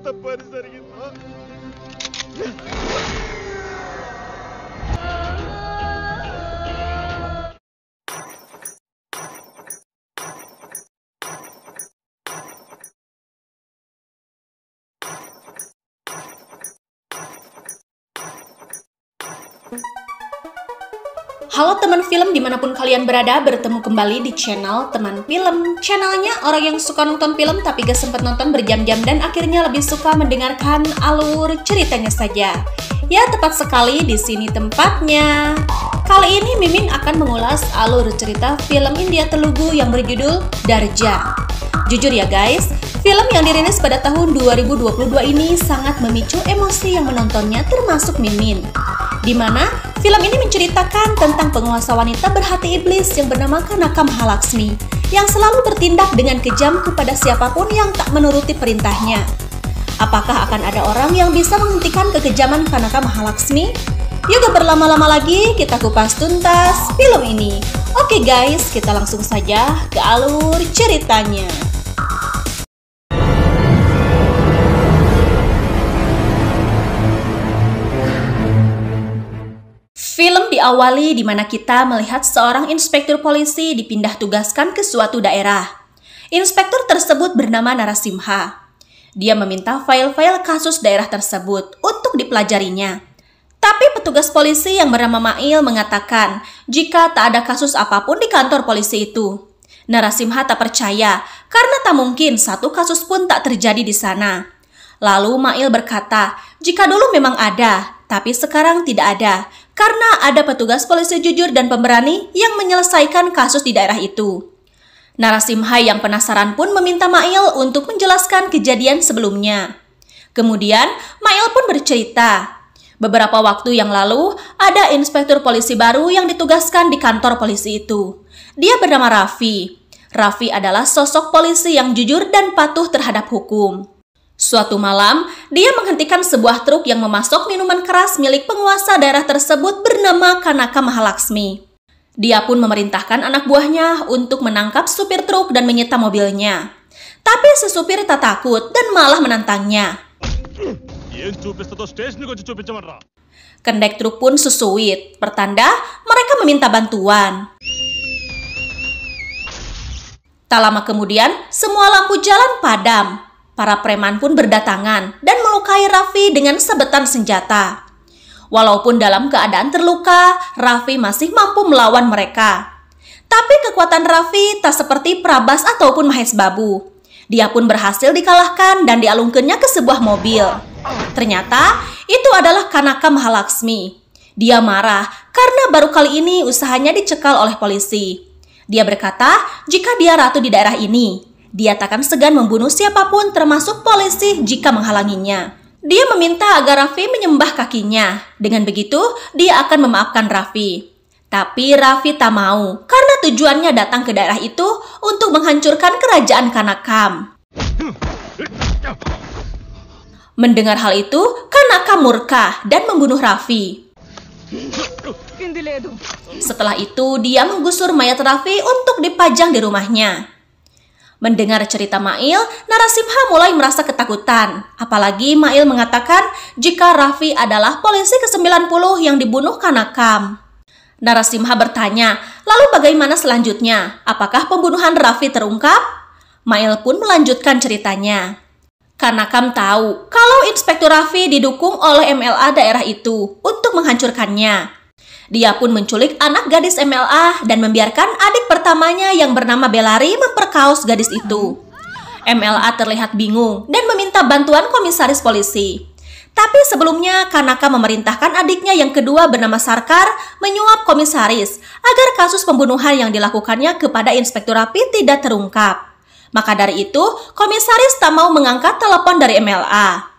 తప్పని జరిగిందా? Halo teman film dimanapun kalian berada, bertemu kembali di channel Teman Film. Channelnya orang yang suka nonton film tapi gak sempat nonton berjam-jam dan akhirnya lebih suka mendengarkan alur ceritanya saja. Ya, tepat sekali di sini tempatnya. Kali ini Mimin akan mengulas alur cerita film India Telugu yang berjudul Darja. Jujur ya guys, film yang dirilis pada tahun 2022 ini sangat memicu emosi yang menontonnya termasuk Mimin. Dimana film ini menceritakan tentang penguasa wanita berhati iblis yang bernama Kanaka Mahalaxmi yang selalu bertindak dengan kejam kepada siapapun yang tak menuruti perintahnya. Apakah akan ada orang yang bisa menghentikan kekejaman Kanaka Mahalaxmi? Yuk gak berlama-lama lagi, kita kupas tuntas film ini. Oke guys, kita langsung saja ke alur ceritanya. Film diawali di mana kita melihat seorang inspektur polisi dipindah tugaskan ke suatu daerah. Inspektur tersebut bernama Narasimha. Dia meminta file-file kasus daerah tersebut untuk dipelajarinya. Tapi petugas polisi yang bernama Mail mengatakan jika tak ada kasus apapun di kantor polisi itu. Narasimha tak percaya karena tak mungkin satu kasus pun tak terjadi di sana. Lalu Mail berkata, jika dulu memang ada, tapi sekarang tidak ada. Karena ada petugas polisi jujur dan pemberani yang menyelesaikan kasus di daerah itu. Narasimha yang penasaran pun meminta Mail untuk menjelaskan kejadian sebelumnya. Kemudian Mail pun bercerita. Beberapa waktu yang lalu ada inspektur polisi baru yang ditugaskan di kantor polisi itu. Dia bernama Raffi. Raffi adalah sosok polisi yang jujur dan patuh terhadap hukum. Suatu malam, dia menghentikan sebuah truk yang memasok minuman keras milik penguasa daerah tersebut bernama Kanaka Mahalaxmi. Dia pun memerintahkan anak buahnya untuk menangkap supir truk dan menyita mobilnya. Tapi si supir tak takut dan malah menantangnya. Kendek truk pun sesuit, pertanda mereka meminta bantuan. Tak lama kemudian, semua lampu jalan padam. Para preman pun berdatangan dan melukai Raffi dengan sabetan senjata. Walaupun dalam keadaan terluka, Raffi masih mampu melawan mereka. Tapi kekuatan Raffi tak seperti Prabas ataupun Mahesh Babu. Dia pun berhasil dikalahkan dan dialungkannya ke sebuah mobil. Ternyata itu adalah Kanaka Mahalaxmi. Dia marah karena baru kali ini usahanya dicekal oleh polisi. Dia berkata jika dia ratu di daerah ini, dia takkan segan membunuh siapapun termasuk polisi jika menghalanginya. Dia meminta agar Raffi menyembah kakinya. Dengan begitu, dia akan memaafkan Raffi. Tapi Raffi tak mau karena tujuannya datang ke daerah itu untuk menghancurkan kerajaan Kanaka. Mendengar hal itu, Kanaka murka dan membunuh Raffi. Setelah itu, dia menggusur mayat Raffi untuk dipajang di rumahnya. Mendengar cerita Mail, Narasimha mulai merasa ketakutan. Apalagi Mail mengatakan jika Raffi adalah polisi ke-90 yang dibunuh Kanaka. Narasimha bertanya, lalu bagaimana selanjutnya? Apakah pembunuhan Raffi terungkap? Mail pun melanjutkan ceritanya. Kanaka tahu kalau Inspektur Raffi didukung oleh MLA daerah itu untuk menghancurkannya. Dia pun menculik anak gadis MLA dan membiarkan adik pertamanya yang bernama Belari memperkaos gadis itu. MLA terlihat bingung dan meminta bantuan komisaris polisi. Tapi sebelumnya Kanaka memerintahkan adiknya yang kedua bernama Sarkar menyuap komisaris agar kasus pembunuhan yang dilakukannya kepada Inspektur Raffi tidak terungkap. Maka dari itu, komisaris tak mau mengangkat telepon dari MLA.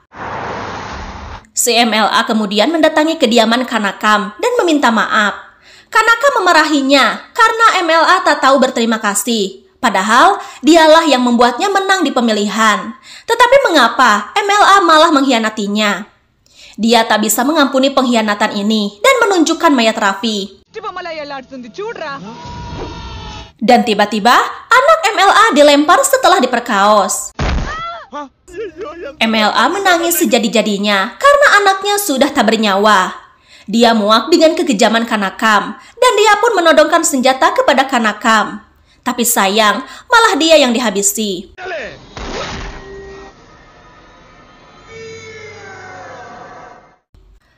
Si MLA kemudian mendatangi kediaman Kanaka dan meminta maaf. Kanaka memarahinya karena MLA tak tahu berterima kasih. Padahal dialah yang membuatnya menang di pemilihan. Tetapi mengapa MLA malah mengkhianatinya? Dia tak bisa mengampuni pengkhianatan ini dan menunjukkan mayat Raffi. Dan tiba-tiba anak MLA dilempar setelah diperkaos. MLA menangis sejadi-jadinya karena anaknya sudah tak bernyawa. Dia muak dengan kekejaman Kanakam dan dia pun menodongkan senjata kepada Kanakam. Tapi sayang, malah dia yang dihabisi.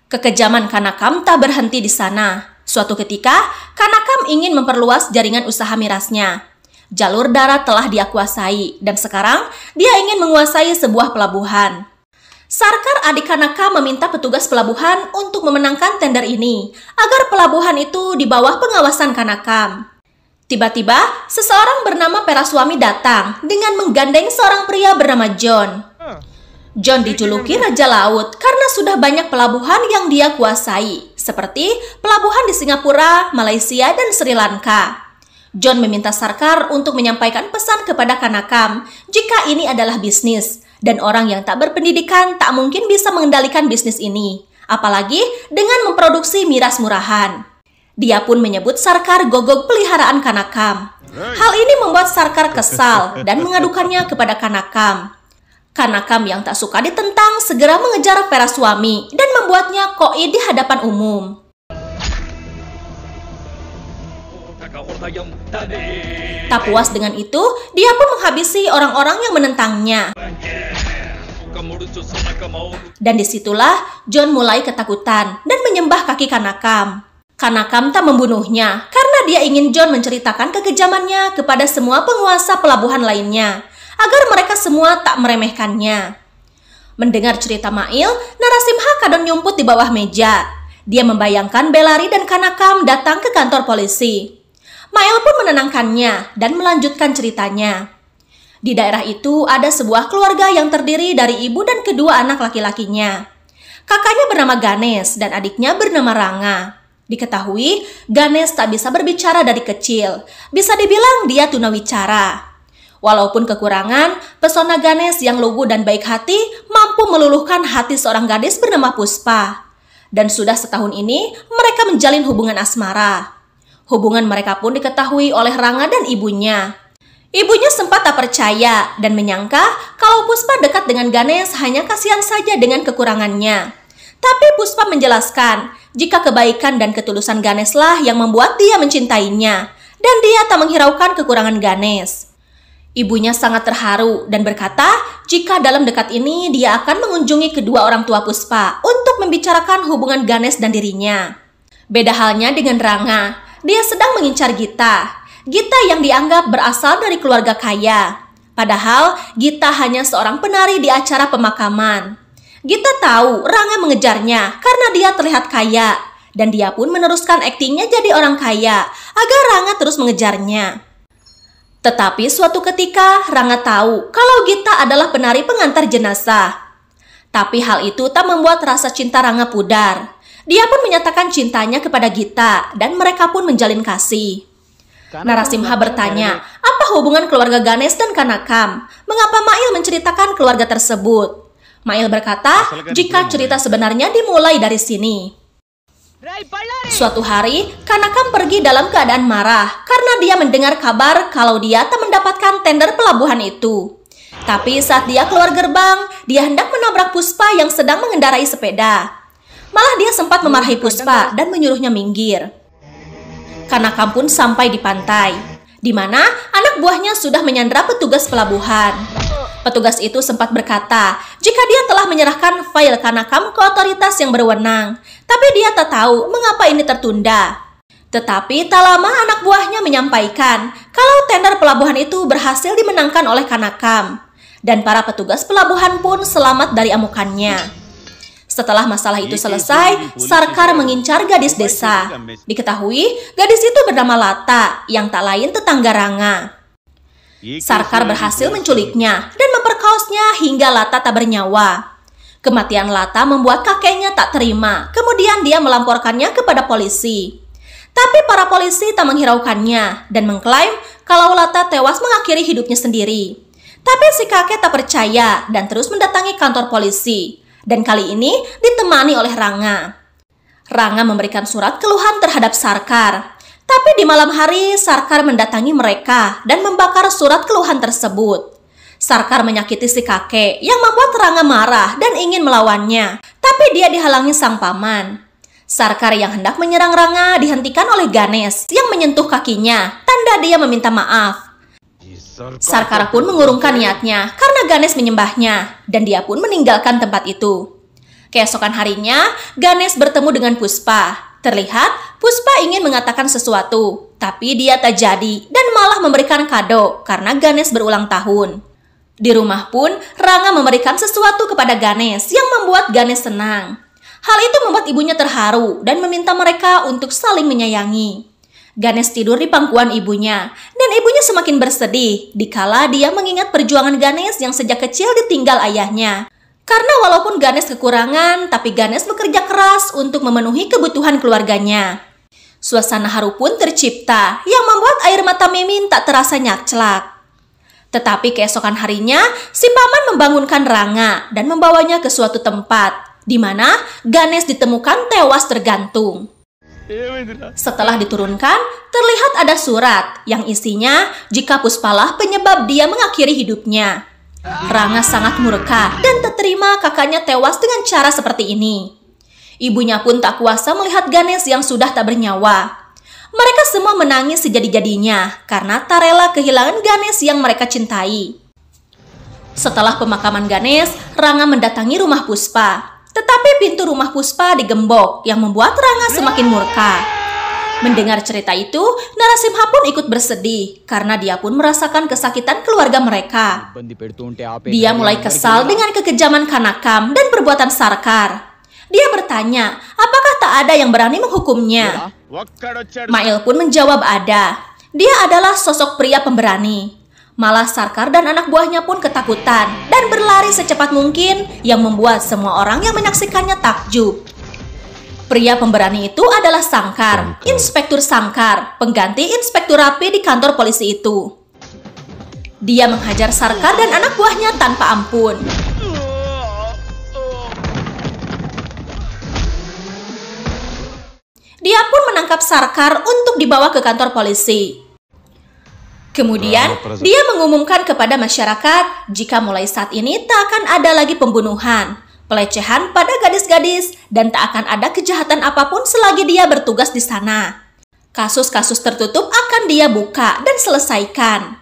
Kekejaman Kanakam tak berhenti di sana. Suatu ketika, Kanakam ingin memperluas jaringan usaha mirasnya. Jalur darat telah dia kuasai dan sekarang dia ingin menguasai sebuah pelabuhan. Sarkar adik Kanakam meminta petugas pelabuhan untuk memenangkan tender ini agar pelabuhan itu di bawah pengawasan Kanakam. Tiba-tiba, seseorang bernama Peraswami datang dengan menggandeng seorang pria bernama John. John dijuluki Raja Laut karena sudah banyak pelabuhan yang dia kuasai, seperti pelabuhan di Singapura, Malaysia, dan Sri Lanka. John meminta Sarkar untuk menyampaikan pesan kepada Kanakam jika ini adalah bisnis, dan orang yang tak berpendidikan tak mungkin bisa mengendalikan bisnis ini, apalagi dengan memproduksi miras murahan. Dia pun menyebut Sarkar gogok peliharaan Kanakam. Hal ini membuat Sarkar kesal dan mengadukannya kepada Kanakam. Kanakam yang tak suka ditentang segera mengejar Peraswami dan membuatnya koi di hadapan umum. Tak puas dengan itu, dia pun menghabisi orang-orang yang menentangnya. Dan disitulah John mulai ketakutan dan menyembah kaki Kanakam. Kanakam tak membunuhnya karena dia ingin John menceritakan kekejamannya kepada semua penguasa pelabuhan lainnya, agar mereka semua tak meremehkannya. Mendengar cerita Mail, Narasimha kadang nyumput di bawah meja. Dia membayangkan Belari dan Kanakam datang ke kantor polisi. Mail pun menenangkannya dan melanjutkan ceritanya. Di daerah itu ada sebuah keluarga yang terdiri dari ibu dan kedua anak laki-lakinya. Kakaknya bernama Ganesh dan adiknya bernama Ranga. Diketahui, Ganesh tak bisa berbicara dari kecil. Bisa dibilang dia tunawicara. Walaupun kekurangan, pesona Ganesh yang lugu dan baik hati mampu meluluhkan hati seorang gadis bernama Puspa. Dan sudah setahun ini, mereka menjalin hubungan asmara. Hubungan mereka pun diketahui oleh Ranga dan ibunya. Ibunya sempat tak percaya dan menyangka kalau Puspa dekat dengan Ganesh hanya kasihan saja dengan kekurangannya. Tapi Puspa menjelaskan jika kebaikan dan ketulusan Ganeshlah yang membuat dia mencintainya, dan dia tak menghiraukan kekurangan Ganesh. Ibunya sangat terharu dan berkata jika dalam dekat ini dia akan mengunjungi kedua orang tua Puspa untuk membicarakan hubungan Ganesh dan dirinya. Beda halnya dengan Ranga. Dia sedang mengincar Gita. Gita yang dianggap berasal dari keluarga kaya. Padahal Gita hanya seorang penari di acara pemakaman. Gita tahu Ranga mengejarnya karena dia terlihat kaya. Dan dia pun meneruskan aktingnya jadi orang kaya agar Ranga terus mengejarnya. Tetapi suatu ketika Ranga tahu kalau Gita adalah penari pengantar jenazah. Tapi hal itu tak membuat rasa cinta Ranga pudar. Dia pun menyatakan cintanya kepada Gita dan mereka pun menjalin kasih. Narasimha bertanya, apa hubungan keluarga Ganesh dan Kanakam? Mengapa Mail menceritakan keluarga tersebut? Mail berkata, jika cerita sebenarnya dimulai dari sini. Suatu hari, Kanakam pergi dalam keadaan marah karena dia mendengar kabar kalau dia tak mendapatkan tender pelabuhan itu. Tapi saat dia keluar gerbang, dia hendak menabrak Puspa yang sedang mengendarai sepeda. Malah dia sempat memarahi Puspa dan menyuruhnya minggir. Kanakam pun sampai di pantai, di mana anak buahnya sudah menyandra petugas pelabuhan. Petugas itu sempat berkata jika dia telah menyerahkan file Kanakam ke otoritas yang berwenang, tapi dia tak tahu mengapa ini tertunda. Tetapi tak lama anak buahnya menyampaikan kalau tender pelabuhan itu berhasil dimenangkan oleh Kanakam, dan para petugas pelabuhan pun selamat dari amukannya. Setelah masalah itu selesai, Sarkar mengincar gadis desa. Diketahui, gadis itu bernama Lata, yang tak lain tetangga Ranga. Sarkar berhasil menculiknya dan memperkaosnya hingga Lata tak bernyawa. Kematian Lata membuat kakeknya tak terima, kemudian dia melamporkannya kepada polisi. Tapi para polisi tak menghiraukannya dan mengklaim kalau Lata tewas mengakhiri hidupnya sendiri. Tapi si kakek tak percaya dan terus mendatangi kantor polisi. Dan kali ini ditemani oleh Ranga. Ranga memberikan surat keluhan terhadap Sarkar. Tapi di malam hari Sarkar mendatangi mereka dan membakar surat keluhan tersebut. Sarkar menyakiti si kakek yang membuat Rangga marah dan ingin melawannya, tapi dia dihalangi sang paman. Sarkar yang hendak menyerang Rangga dihentikan oleh Ganesh yang menyentuh kakinya, tanda dia meminta maaf. Sarkar pun mengurungkan niatnya karena Ganesh menyembahnya, dan dia pun meninggalkan tempat itu. Keesokan harinya, Ganesh bertemu dengan Puspa. Terlihat Puspa ingin mengatakan sesuatu, tapi dia tak jadi dan malah memberikan kado karena Ganesh berulang tahun. Di rumah pun, Rangga memberikan sesuatu kepada Ganesh yang membuat Ganesh senang. Hal itu membuat ibunya terharu dan meminta mereka untuk saling menyayangi. Ganesh tidur di pangkuan ibunya, dan ibunya semakin bersedih dikala dia mengingat perjuangan Ganesh yang sejak kecil ditinggal ayahnya. Karena walaupun Ganesh kekurangan, tapi Ganesh bekerja keras untuk memenuhi kebutuhan keluarganya. Suasana haru pun tercipta yang membuat air mata Mimin tak terasa nyakcelak. Tetapi keesokan harinya, si paman membangunkan Rangga dan membawanya ke suatu tempat, di mana Ganesh ditemukan tewas tergantung. Setelah diturunkan, terlihat ada surat yang isinya jika Puspalah penyebab dia mengakhiri hidupnya. Rangga sangat murka dan tak terima kakaknya tewas dengan cara seperti ini. Ibunya pun tak kuasa melihat Ganesh yang sudah tak bernyawa. Mereka semua menangis sejadi-jadinya karena tak rela kehilangan Ganesh yang mereka cintai. Setelah pemakaman Ganesh, Rangga mendatangi rumah Puspa. Tetapi pintu rumah Puspa digembok yang membuat Rangga semakin murka. Mendengar cerita itu, Narasimha pun ikut bersedih karena dia pun merasakan kesakitan keluarga mereka. Dia mulai kesal dengan kekejaman Kanakam dan perbuatan Sarkar. Dia bertanya, apakah tak ada yang berani menghukumnya? Mail pun menjawab ada. Dia adalah sosok pria pemberani. Malah Sarkar dan anak buahnya pun ketakutan dan berlari secepat mungkin yang membuat semua orang yang menyaksikannya takjub. Pria pemberani itu adalah Sangkar, Inspektur Sangkar, pengganti Inspektur Rapi di kantor polisi itu. Dia menghajar Sarkar dan anak buahnya tanpa ampun. Dia pun menangkap Sarkar untuk dibawa ke kantor polisi. Kemudian, dia mengumumkan kepada masyarakat jika mulai saat ini tak akan ada lagi pembunuhan, pelecehan pada gadis-gadis, dan tak akan ada kejahatan apapun selagi dia bertugas di sana. Kasus-kasus tertutup akan dia buka dan selesaikan.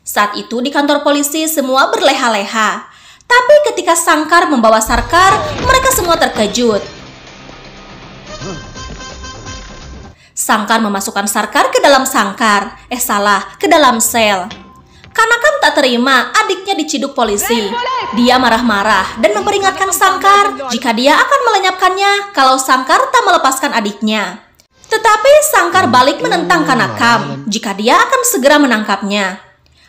Saat itu di kantor polisi semua berleha-leha. Tapi ketika Sangkar membawa Sarkar, mereka semua terkejut. Sangkar memasukkan Sarkar ke dalam ke dalam sel. Kanakam tak terima adiknya diciduk polisi. Dia marah-marah dan memperingatkan Sangkar jika dia akan melenyapkannya kalau Sangkar tak melepaskan adiknya. Tetapi Sangkar balik menentang Kanakam jika dia akan segera menangkapnya.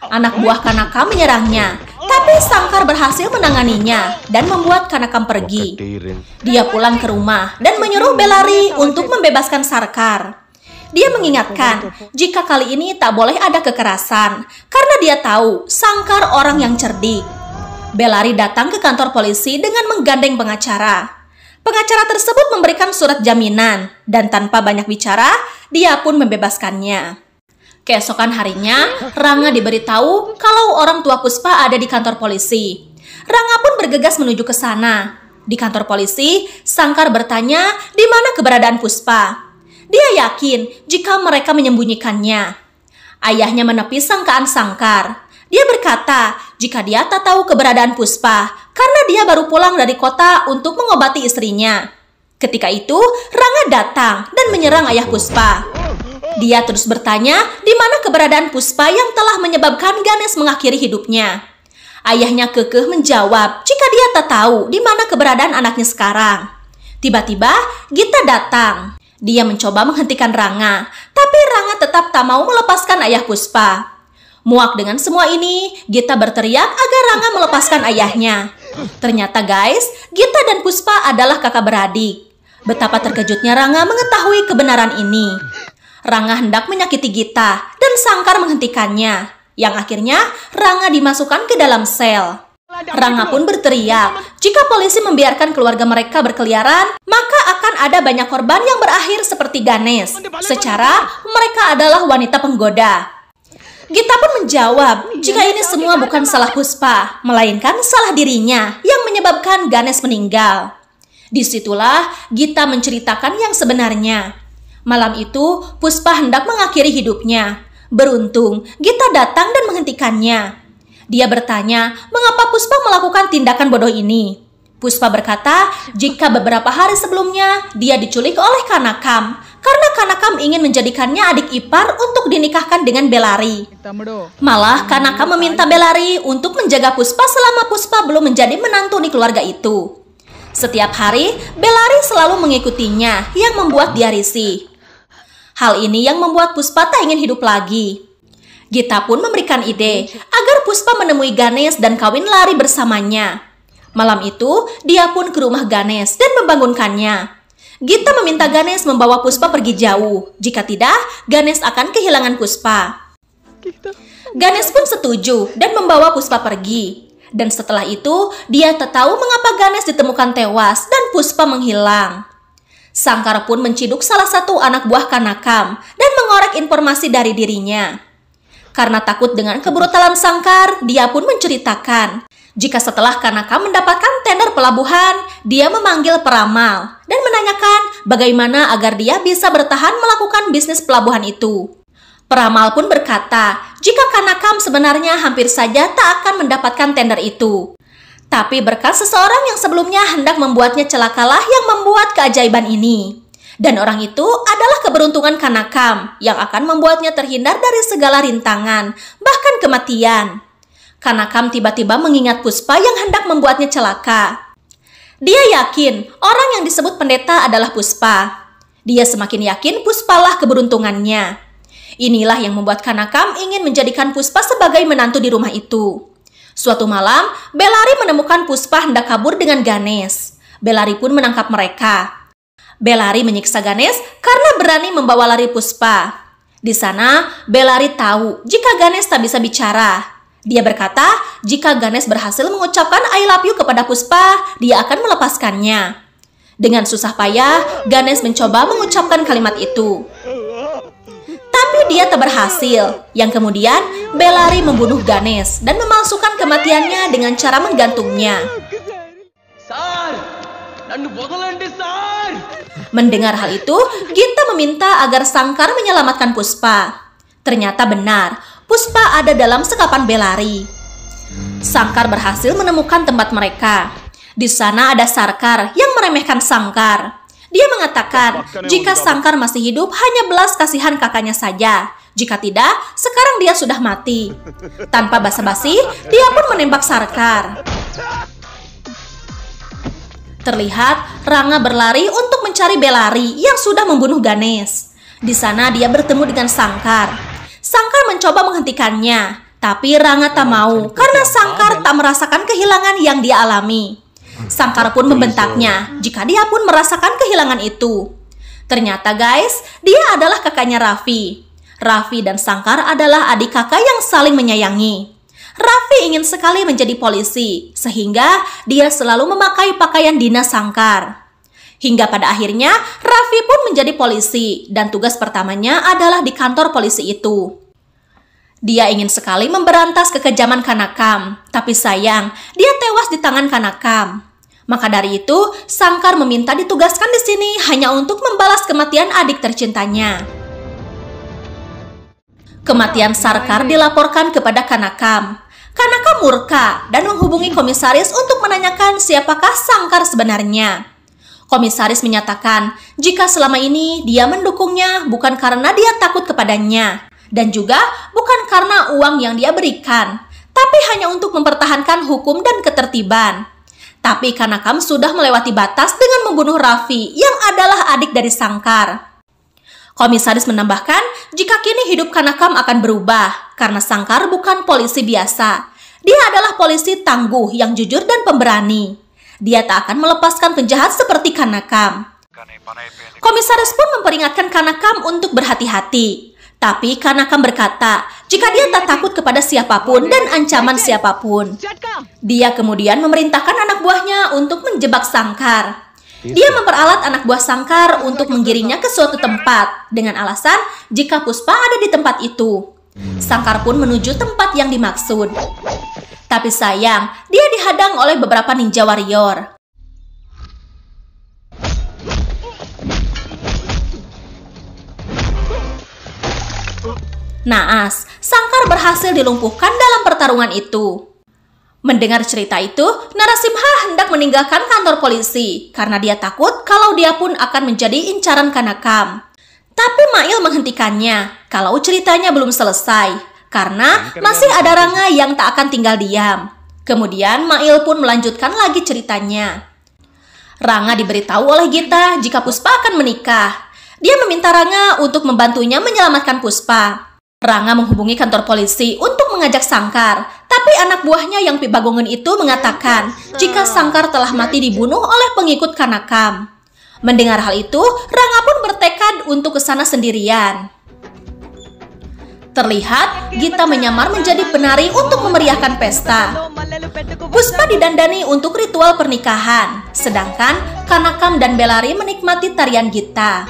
Anak buah Kanakam menyerangnya, tapi Sangkar berhasil menanganinya dan membuat Kanakam pergi. Dia pulang ke rumah dan menyuruh Belari untuk membebaskan Sarkar. Dia mengingatkan jika kali ini tak boleh ada kekerasan karena dia tahu Sangkar orang yang cerdik. Belari datang ke kantor polisi dengan menggandeng pengacara. Pengacara tersebut memberikan surat jaminan dan tanpa banyak bicara, dia pun membebaskannya. Keesokan harinya, Rangga diberitahu kalau orang tua Puspa ada di kantor polisi. Rangga pun bergegas menuju ke sana. Di kantor polisi, Sangkar bertanya di mana keberadaan Puspa. Dia yakin jika mereka menyembunyikannya. Ayahnya menepis sangkaan Sangkar. Dia berkata jika dia tak tahu keberadaan Puspa karena dia baru pulang dari kota untuk mengobati istrinya. Ketika itu, Rangga datang dan menyerang ayah Puspa. Dia terus bertanya di mana keberadaan Puspa yang telah menyebabkan Ganesh mengakhiri hidupnya. Ayahnya kekeh menjawab jika dia tak tahu di mana keberadaan anaknya sekarang. Tiba-tiba, Gita datang. Dia mencoba menghentikan Rangga, tapi Rangga tetap tak mau melepaskan ayah Puspa. Muak dengan semua ini, Gita berteriak agar Rangga melepaskan ayahnya. Ternyata guys, Gita dan Puspa adalah kakak beradik. Betapa terkejutnya Rangga mengetahui kebenaran ini. Rangga hendak menyakiti Gita dan Sangkar menghentikannya, yang akhirnya Rangga dimasukkan ke dalam sel. Rangga pun berteriak, jika polisi membiarkan keluarga mereka berkeliaran, maka akan ada banyak korban yang berakhir seperti Ganesh. Secara mereka adalah wanita penggoda. Gita pun menjawab jika ini semua bukan salah Puspa, melainkan salah dirinya yang menyebabkan Ganesh meninggal. Disitulah Gita menceritakan yang sebenarnya. Malam itu, Puspa hendak mengakhiri hidupnya. Beruntung, Gita datang dan menghentikannya. Dia bertanya, mengapa Puspa melakukan tindakan bodoh ini? Puspa berkata, jika beberapa hari sebelumnya dia diculik oleh Kanakam, karena Kanakam ingin menjadikannya adik ipar untuk dinikahkan dengan Bellary. Malah Kanakam meminta Bellary untuk menjaga Puspa selama Puspa belum menjadi menantu di keluarga itu. Setiap hari, Bellary selalu mengikutinya, yang membuat dia risih. Hal ini yang membuat Puspa tak ingin hidup lagi. Gita pun memberikan ide agar Puspa menemui Ganesh dan kawin lari bersamanya. Malam itu, dia pun ke rumah Ganesh dan membangunkannya. Gita meminta Ganesh membawa Puspa pergi jauh. Jika tidak, Ganesh akan kehilangan Puspa. Ganesh pun setuju dan membawa Puspa pergi. Dan setelah itu, dia tak tahu mengapa Ganesh ditemukan tewas dan Puspa menghilang. Sangkar pun menciduk salah satu anak buah Kanakam dan mengorek informasi dari dirinya. Karena takut dengan kebrutalan Sangkar, dia pun menceritakan jika setelah Kanakam mendapatkan tender pelabuhan, dia memanggil peramal dan menanyakan bagaimana agar dia bisa bertahan melakukan bisnis pelabuhan itu. Peramal pun berkata, jika Kanakam sebenarnya hampir saja tak akan mendapatkan tender itu. Tapi berkat seseorang yang sebelumnya hendak membuatnya celakalah yang membuat keajaiban ini. Dan orang itu adalah keberuntungan Kanakam yang akan membuatnya terhindar dari segala rintangan, bahkan kematian. Kanakam tiba-tiba mengingat Puspa yang hendak membuatnya celaka. Dia yakin orang yang disebut pendeta adalah Puspa. Dia semakin yakin Puspalah keberuntungannya. Inilah yang membuat Kanakam ingin menjadikan Puspa sebagai menantu di rumah itu. Suatu malam, Bellary menemukan Puspa hendak kabur dengan Ganesh. Bellary pun menangkap mereka. Bellary menyiksa Ganesh karena berani membawa lari Puspa. Di sana, Bellary tahu jika Ganesh tak bisa bicara. Dia berkata, jika Ganesh berhasil mengucapkan I love you kepada Puspa, dia akan melepaskannya. Dengan susah payah, Ganesh mencoba mengucapkan kalimat itu. Tapi dia tak berhasil. Yang kemudian, Bellary membunuh Ganesh dan memalsukan kematiannya dengan cara menggantungnya. Mendengar hal itu, Gita meminta agar Sangkar menyelamatkan Puspa. Ternyata benar. Puspa ada dalam sekapan Bellary. Sangkar berhasil menemukan tempat mereka. Di sana ada Sarkar yang meremehkan Sangkar. Dia mengatakan jika Sangkar masih hidup hanya belas kasihan kakaknya saja. Jika tidak, sekarang dia sudah mati. Tanpa basa-basi, dia pun menembak Sarkar. Terlihat Ranga berlari untuk mencari Bellary yang sudah membunuh Ganesh. Di sana dia bertemu dengan Sangkar. Sangkar mencoba menghentikannya, tapi Ranga tak mau karena Sangkar tak merasakan kehilangan yang dia alami. Sangkar pun membentaknya jika dia pun merasakan kehilangan itu. Ternyata guys, dia adalah kakaknya Raffi. Raffi dan Sangkar adalah adik kakak yang saling menyayangi. Raffi ingin sekali menjadi polisi, sehingga dia selalu memakai pakaian dinas Sangkar. Hingga pada akhirnya, Raffi pun menjadi polisi dan tugas pertamanya adalah di kantor polisi itu. Dia ingin sekali memberantas kekejaman Kanakam, tapi sayang, dia tewas di tangan Kanakam. Maka dari itu, Sangkar meminta ditugaskan di sini hanya untuk membalas kematian adik tercintanya. Kematian Sarkar dilaporkan kepada Kanakam. Kanakam murka dan menghubungi komisaris untuk menanyakan siapakah Sangkar sebenarnya. Komisaris menyatakan jika selama ini dia mendukungnya bukan karena dia takut kepadanya dan juga bukan karena uang yang dia berikan, tapi hanya untuk mempertahankan hukum dan ketertiban. Tapi Kanakam sudah melewati batas dengan membunuh Raffi yang adalah adik dari Sangkar. Komisaris menambahkan jika kini hidup Kanakam akan berubah karena Sangkar bukan polisi biasa. Dia adalah polisi tangguh yang jujur dan pemberani. Dia tak akan melepaskan penjahat seperti Kanakam. Komisaris pun memperingatkan Kanakam untuk berhati-hati. Tapi Kanakam berkata, jika dia tak takut kepada siapapun dan ancaman siapapun. Dia kemudian memerintahkan anak buahnya untuk menjebak Sangkar. Dia memperalat anak buah Sangkar untuk menggiringnya ke suatu tempat dengan alasan jika Puspa ada di tempat itu. Sangkar pun menuju tempat yang dimaksud. Tapi sayang, dia dihadang oleh beberapa ninja warrior. Naas, Sangkar berhasil dilumpuhkan dalam pertarungan itu. Mendengar cerita itu, Narasimha hendak meninggalkan kantor polisi karena dia takut kalau dia pun akan menjadi incaran Kanakam. Tapi Mail menghentikannya kalau ceritanya belum selesai karena masih ada Ranga yang tak akan tinggal diam. Kemudian Mail pun melanjutkan lagi ceritanya. Ranga diberitahu oleh Gita jika Puspa akan menikah. Dia meminta Ranga untuk membantunya menyelamatkan Puspa. Ranga menghubungi kantor polisi untuk mengajak Sangkar, tapi anak buahnya yang Pibagongen itu mengatakan jika Sangkar telah mati dibunuh oleh pengikut Kanakam. Mendengar hal itu, Ranga pun bertekad untuk ke sana sendirian. Terlihat, Gita menyamar menjadi penari untuk memeriahkan pesta. Puspa didandani untuk ritual pernikahan, sedangkan Kanakam dan Belari menikmati tarian Gita.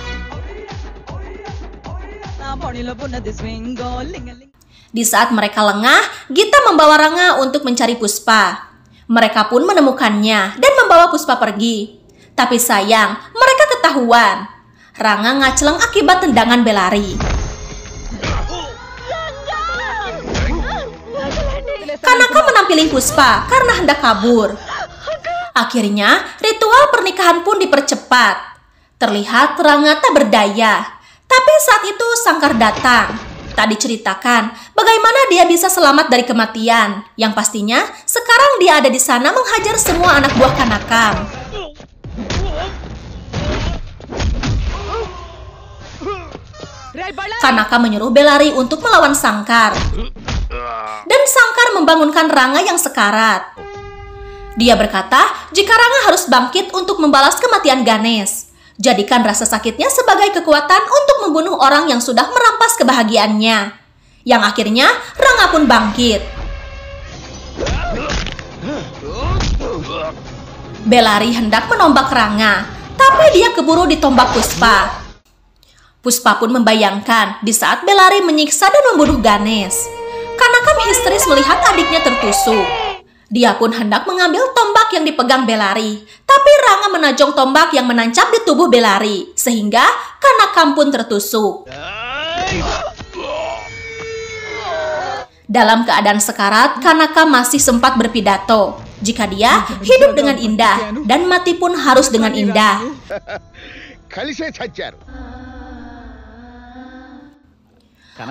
Di saat mereka lengah, Gita membawa Ranga untuk mencari Puspa. Mereka pun menemukannya dan membawa Puspa pergi. Tapi sayang, mereka ketahuan. Ranga ngaceleng akibat tendangan Belari. Kanaka menampilin Puspa karena hendak kabur. Akhirnya, ritual pernikahan pun dipercepat. Terlihat Ranga tak berdaya. Tapi saat itu Sangkar datang. Tak diceritakan bagaimana dia bisa selamat dari kematian. Yang pastinya sekarang dia ada di sana menghajar semua anak buah Kanakam. Kanaka menyuruh Belari untuk melawan Sangkar. Dan Sangkar membangunkan Ranga yang sekarat. Dia berkata jika Ranga harus bangkit untuk membalas kematian Ganesh. Jadikan rasa sakitnya sebagai kekuatan untuk membunuh orang yang sudah merampas kebahagiaannya. Yang akhirnya Ranga pun bangkit. Belari hendak menombak Ranga, tapi dia keburu ditombak Puspa. Puspa pun membayangkan di saat Belari menyiksa dan membunuh Ganesh. Kanakam histeris melihat adiknya tertusuk. Dia pun hendak mengambil tombak yang dipegang Belari, tapi Ranga menajong tombak yang menancap di tubuh Belari, sehingga Kanakam pun tertusuk. Dalam keadaan sekarat, Kanakam masih sempat berpidato jika dia hidup dengan indah dan mati pun harus dengan indah.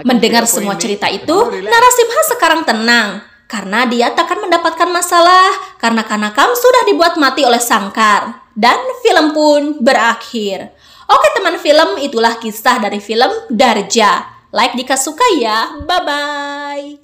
Mendengar semua cerita itu, Narasimha sekarang tenang. Karena dia takkan mendapatkan masalah karena Kanakam sudah dibuat mati oleh Sangkar. Dan film pun berakhir. Oke teman film, itulah kisah dari film Darja. Like jika suka ya, bye-bye.